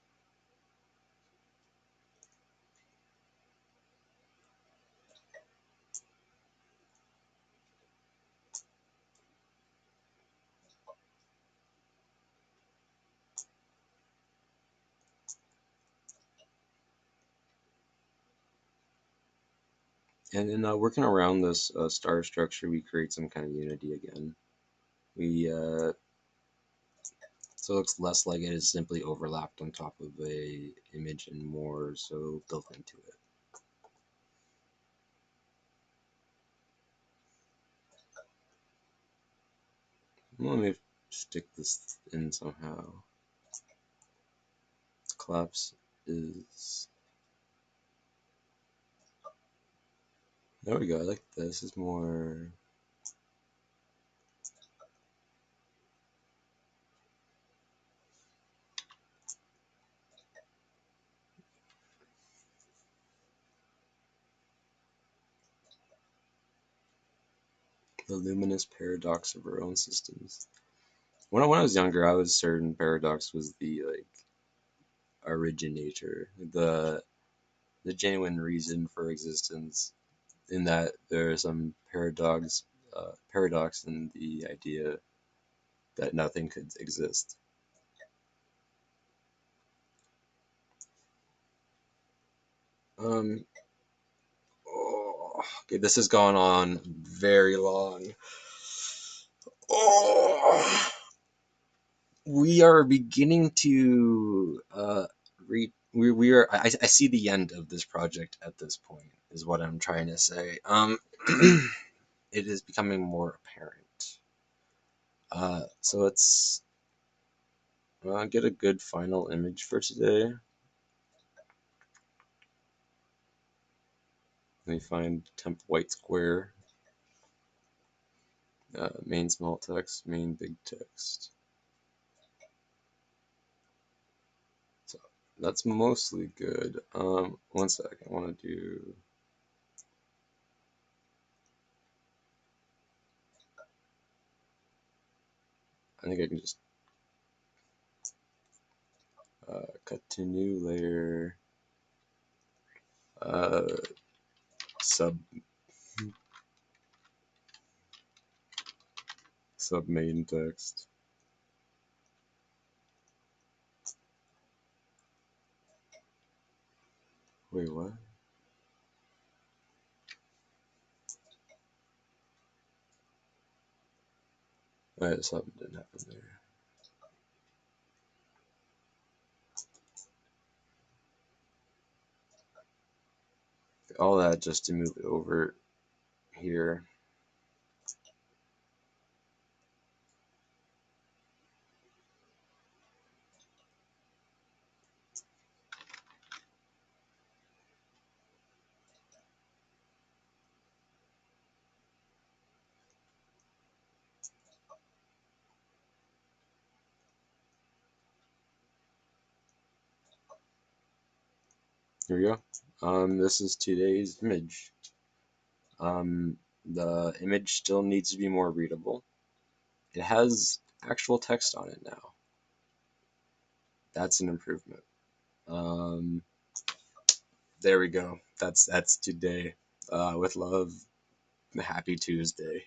And in working around this star structure, we create some kind of unity again. We So it looks less like it is simply overlapped on top of a image and more so built into it. Let me stick this in somehow. Collapse is... There we go, I like this. This is more... The luminous paradox of our own systems. When I was younger, I was certain paradox was the originator, the genuine reason for existence, in that there is some paradox in the idea that nothing could exist. Um, oh, okay, this has gone on very long. Oh, we are beginning to we are. I see the end of this project at this point. Is what I'm trying to say. It is becoming more apparent. So let's get a good final image for today. Let me find temp white square. Main small text, main big text. So that's mostly good. One sec, I want to do... think I can just cut to new layer, sub main text. Wait, what? Alright, something didn't happen there. All that just to move it over here. Here we go. This is today's image. The image still needs to be more readable. It has actual text on it now. That's an improvement. There we go. That's today. With love, happy Tuesday.